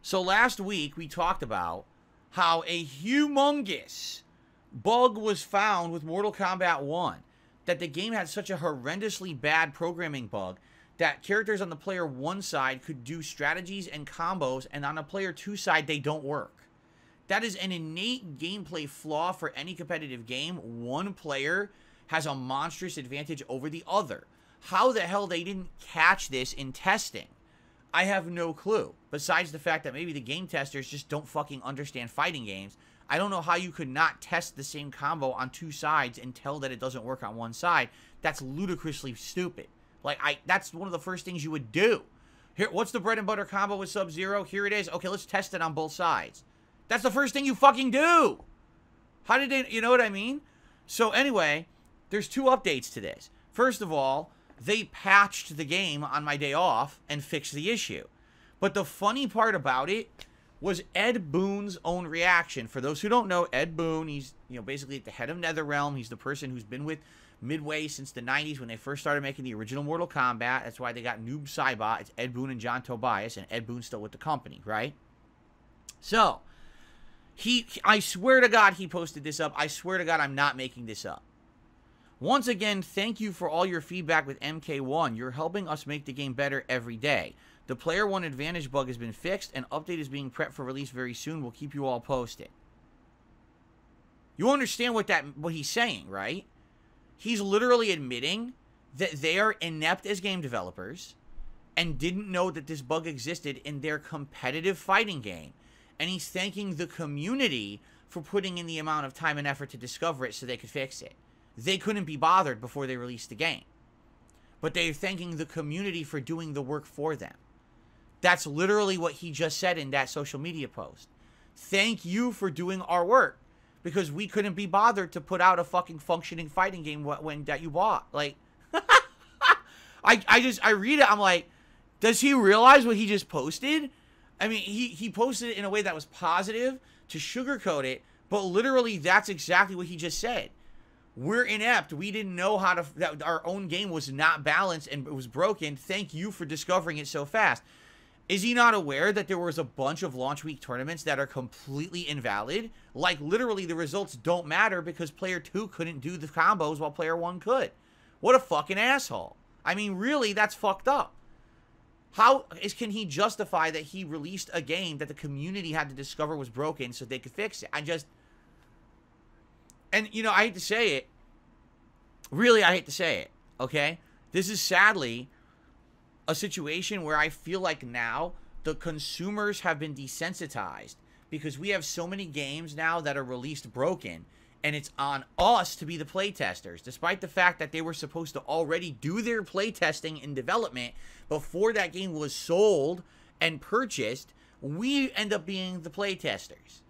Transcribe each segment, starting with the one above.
So last week we talked about how a humongous bug was found with Mortal Kombat 1. That the game had such a horrendously bad programming bug that characters on the player 1 side could do strategies and combos, and on the player 2 side, they don't work. That is an innate gameplay flaw for any competitive game. One player has a monstrous advantage over the other. How the hell they didn't catch this in testing, I have no clue. Besides the fact that maybe the game testers just don't fucking understand fighting games. I don't know how you could not test the same combo on 2 sides and tell that it doesn't work on one side. That's ludicrously stupid. Like, that's one of the first things you would do. Here, what's the bread and butter combo with Sub-Zero? Here it is. Okay, let's test it on both sides. That's the first thing you fucking do. How did they, you know what I mean? So anyway, there's 2 updates to this. First of all, they patched the game on my day off and fixed the issue. But the funny part about it was Ed Boon's own reaction. For those who don't know, Ed Boon, he's, you know, basically at the head of NetherRealm. He's the person who's been with Midway since the 90s when they first started making the original Mortal Kombat. That's why they got Noob Saibot. It's Ed Boon and John Tobias, and Ed Boon's still with the company, right? So, I swear to God he posted this up. I swear to God I'm not making this up. Once again, thank you for all your feedback with MK1. You're helping us make the game better every day. The Player 1 Advantage bug has been fixed, and update is being prepped for release very soon. We'll keep you all posted. You understand what he's saying, right? He's literally admitting that they are inept as game developers and didn't know that this bug existed in their competitive fighting game. And he's thanking the community for putting in the amount of time and effort to discover it so they could fix it. They couldn't be bothered before they released the game. But they're thanking the community for doing the work for them. That's literally what he just said in that social media post. Thank you for doing our work. Because we couldn't be bothered to put out a fucking functioning fighting game that you bought. Like, I read it, I'm like, does he realize what he just posted? I mean, he posted it in a way that was positive to sugarcoat it, but literally that's exactly what he just said. We're inept. We didn't know that our own game was not balanced and it was broken. Thank you for discovering it so fast. Is he not aware that there was a bunch of launch week tournaments that are completely invalid? Like, literally, the results don't matter because player 2 couldn't do the combos while player 1 could. What a fucking asshole. I mean, really, that's fucked up. Can he justify that he released a game that the community had to discover was broken so they could fix it? And, you know, I hate to say it. Really, I hate to say it, okay? This is sadly a situation where I feel like now the consumers have been desensitized because we have so many games now that are released broken, and it's on us to be the playtesters, despite the fact that they were supposed to already do their playtesting and development before that game was sold and purchased. We end up being the playtesters,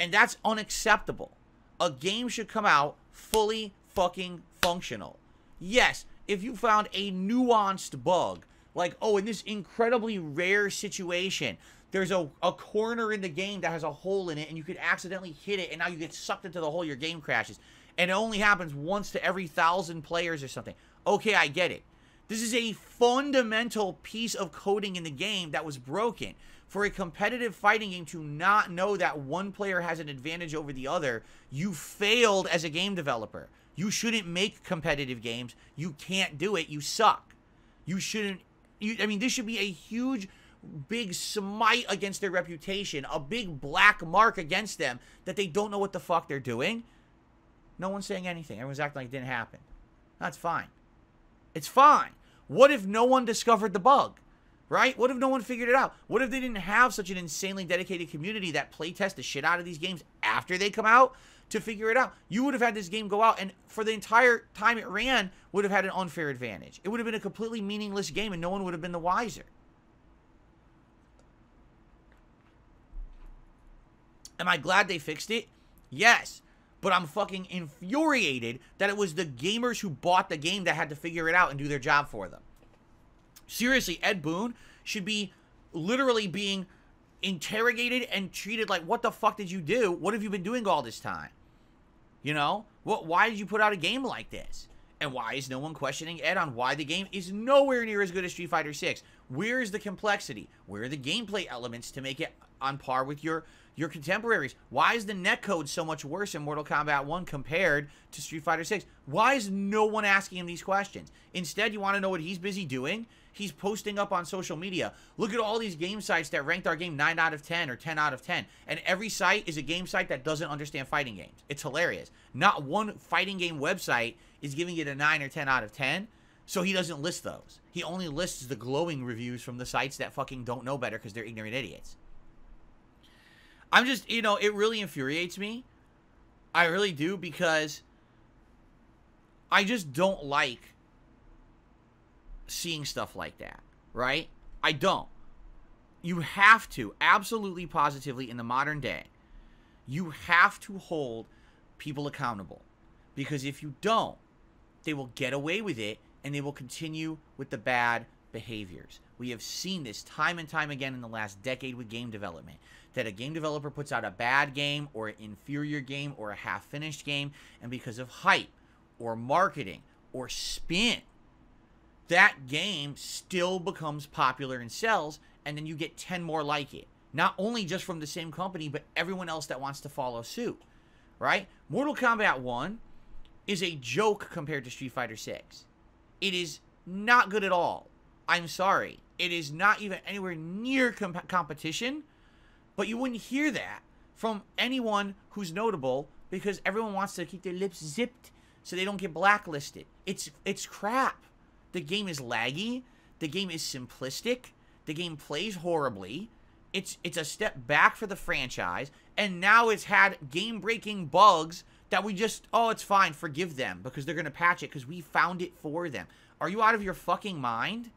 and that's unacceptable. A game should come out fully fucking functional. Yes, if you found a nuanced bug, like, oh, in this incredibly rare situation, there's a corner in the game that has a hole in it, and you could accidentally hit it, and now you get sucked into the hole, your game crashes. And it only happens once to every 1,000 players or something. Okay, I get it. This is a fundamental piece of coding in the game that was broken. For a competitive fighting game to not know that one player has an advantage over the other, you failed as a game developer. You shouldn't make competitive games. You can't do it. You suck. You shouldn't. I mean, this should be a huge, big smite against their reputation. A big black mark against them that they don't know what the fuck they're doing. No one's saying anything. Everyone's acting like it didn't happen. That's fine. It's fine. What if no one discovered the bug? Right? What if no one figured it out? What if they didn't have such an insanely dedicated community that playtest the shit out of these games after they come out to figure it out? You would have had this game go out, and for the entire time it ran, would have had an unfair advantage. It would have been a completely meaningless game, and no one would have been the wiser. Am I glad they fixed it? Yes. But I'm fucking infuriated that it was the gamers who bought the game that had to figure it out and do their job for them. Seriously, Ed Boon should be literally being interrogated and treated like, what the fuck did you do? What have you been doing all this time? You know? Why did you put out a game like this? And why is no one questioning Ed on why the game is nowhere near as good as Street Fighter 6? Where is the complexity? Where are the gameplay elements to make it on par with your contemporaries? Why is the netcode so much worse in Mortal Kombat 1 compared to Street Fighter 6? Why is no one asking him these questions? Instead, you want to know what he's busy doing? He's posting up on social media. Look at all these game sites that ranked our game 9 out of 10 or 10 out of 10. And every site is a game site that doesn't understand fighting games. It's hilarious. Not one fighting game website is giving it a 9 or 10 out of 10. So he doesn't list those. He only lists the glowing reviews from the sites that fucking don't know better because they're ignorant idiots. I'm just, you know, it really infuriates me. I really do, because I just don't like seeing stuff like that, right? I don't. You have to, absolutely positively, in the modern day, you have to hold people accountable. Because if you don't, they will get away with it, and they will continue with the bad behaviors. We have seen this time and time again in the last decade with game development, that a game developer puts out a bad game or an inferior game or a half-finished game, and because of hype or marketing or spin, that game still becomes popular and sells, and then you get 10 more like it. Not only just from the same company, but everyone else that wants to follow suit, right? Mortal Kombat 1 is a joke compared to Street Fighter 6. It is not good at all. I'm sorry. It is not even anywhere near competition, but you wouldn't hear that from anyone who's notable, because everyone wants to keep their lips zipped so they don't get blacklisted. It's crap. The game is laggy. The game is simplistic. The game plays horribly. It's a step back for the franchise, and now it's had game-breaking bugs that we just, oh, it's fine, forgive them, because they're going to patch it because we found it for them. Are you out of your fucking mind?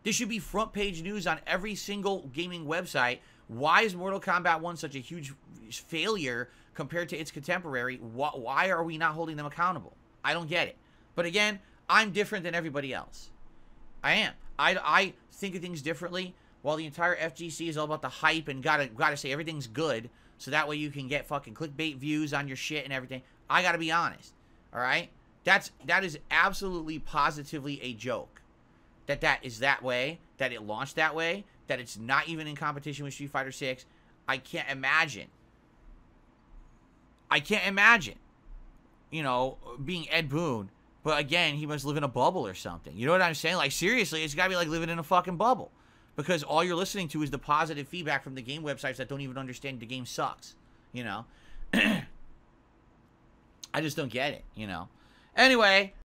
This should be front page news on every single gaming website. Why is Mortal Kombat 1 such a huge failure compared to its contemporary? Why are we not holding them accountable? I don't get it. But again, I'm different than everybody else. I am. I think of things differently, while the entire FGC is all about the hype and gotta say everything's good, so that way you can get fucking clickbait views on your shit and everything. I gotta be honest. Alright? That is absolutely positively a joke. That is that way, that it launched that way, that it's not even in competition with Street Fighter 6. I can't imagine. You know, being Ed Boon. But again, he must live in a bubble or something. You know what I'm saying? Like, seriously, it's gotta be like living in a fucking bubble. Because all you're listening to is the positive feedback from the game websites that don't even understand the game sucks. You know? I just don't get it, you know? Anyway,